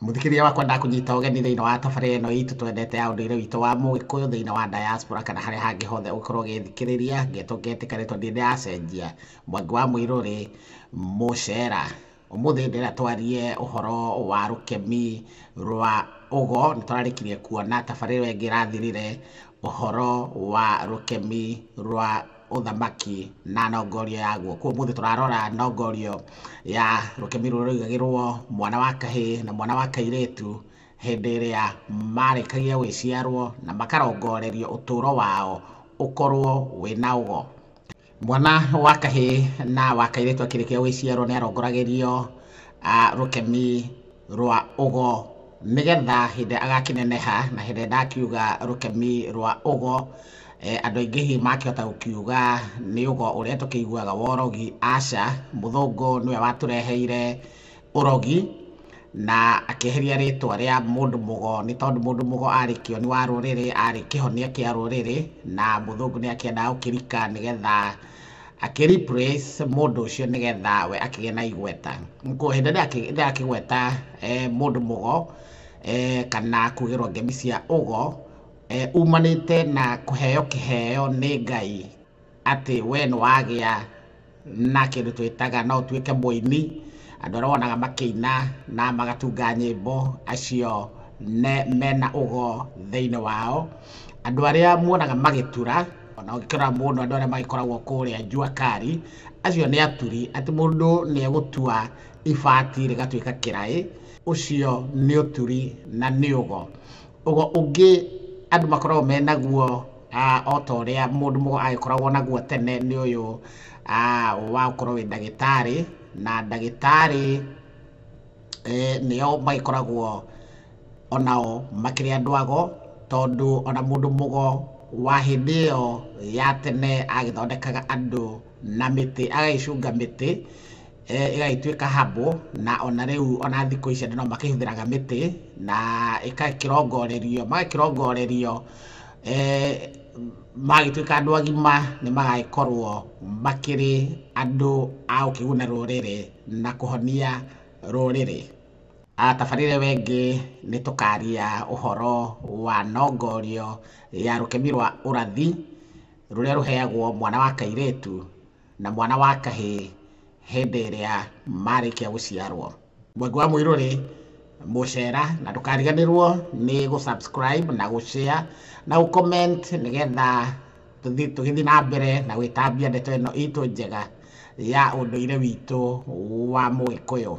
Mũthikĩrĩria wakwa ndakunyita ũgeni thĩinĩ wa tabarĩra ĩno itũ twendete ya ũndũire witũ wa Mũgĩkũyũ thĩinĩ wa diaspora kana harĩa hangĩ hothe ũkorwo ũgĩthikĩrĩria ngetwo ngetĩkania tondũ ndĩracenjia Mwangi wa Mũirũrĩ Mũcera. Ũmũthĩ ndĩrenda twarie ũhoro wa rũkemi rwa ũgo, nĩ tũrarĩkirie kuona tabarĩra ĩngĩ ĩrathirire ũhoro wa rũkemi rwa ũthamaki na nongorio yaguo. Kwa ũmũthĩ tũrarora nongorio ya rũkemi rũrĩa rũigagĩrwo mwana wa kahĩĩ na mwana wa kairĩtu hĩndĩ ĩrĩa marĩkagia gwĩciarwo na makarongorerio ũtũũro wao ũkorwo wĩna ũgo. Mwana wa kahĩĩ na wa kairĩtu akĩrĩkia gwĩciarwo nĩ arongoragĩrio rũkemi rwa ũgo, nĩgetha hĩndĩ agakĩneneha, na hĩndĩ ndakiuga rũkemi rwa ũgo, andũ aingĩ hihi makĩhota gũkiuga nĩ ũgo ũrĩa tũkĩiguaga wa ũrogi. Aca, mũthũngũ nĩwe watũreheire ũrogi na akĩeheria rĩtwa rĩa mũndũ mũgo, nĩ tondũ mũndũ mũgo arĩ kĩoni wa rũrĩrĩ, arĩ kĩhonia kĩa rũrĩrĩ, na mũthũngũ nĩ akĩendaga gũkĩrika nĩgetha akĩ replace mũndũ ũcio nĩgetha we akĩgĩe na igweta. Hĩndĩ ĩrĩa akĩgweta mũndũ mũgo kana kugĩrwo ngemi cia ũgo, umanĩte na kũheo kĩheo nĩ Ngai atĩ we nĩ wagĩa na kĩndũ twĩtaga no ũtuĩke mũini. Andũ arĩa wonaga makĩina na magatunga nyĩmbo, acio mena ũgo thĩinĩ wao. Andũ arĩa muonaga magĩtura, ona ũngĩkĩrora mũno andũ arĩa magĩkoragwo kũrĩa Njuakari, acio nĩ aturi, atĩ mũndũ nĩ egũtua ibati rĩgatuĩka kĩraĩ, ũcio nĩ ũturi na nĩ ũgo. Ũgo ũngĩ andũ makoragwo menaguo o ta ũrĩa mũndũ mũgo agĩkoragwo naguo tene nĩ ũyũ wa gũkorwo wĩ ndagĩtarĩ, na ndagĩtarĩ nĩo magĩkoragwo onao makĩrĩ andũ ago, tondũ ona mũndũ mũgo wa hĩndĩ ĩyo ya tene agĩthondekaga andũ na mĩtĩ, agagĩcunga mĩtĩ ĩgagĩtuĩka herbal, na ona rĩu ona thikũ ici andũ no makĩhũthĩraga mĩtĩ na magakĩrongorerio magĩtuĩka andũ agima, nĩ magagĩkorwo makĩrĩ andũ a gũkĩguna rũrĩrĩ na kũhonia rũrĩrĩ. Tabarĩra ĩngĩ nĩ tũkaria ũhoro wa nongorio ya rũkemi rwa ũrathi rũrĩa rũheagwo mwana wa kairĩtu na mwana wa kahĩĩ hĩndĩ ĩrĩa marĩkia gũciarwo. Mwangi wa Mũirũrĩ Mũcera, na ndũkariganĩrwo nĩ gũ subscribe na gũ share na gũ comment, nĩgetha tũgĩthiĩ na mbere na gwĩtambia ndeto ĩno itũ njega ya ũndũire witũ wa Mũgĩkũyũ.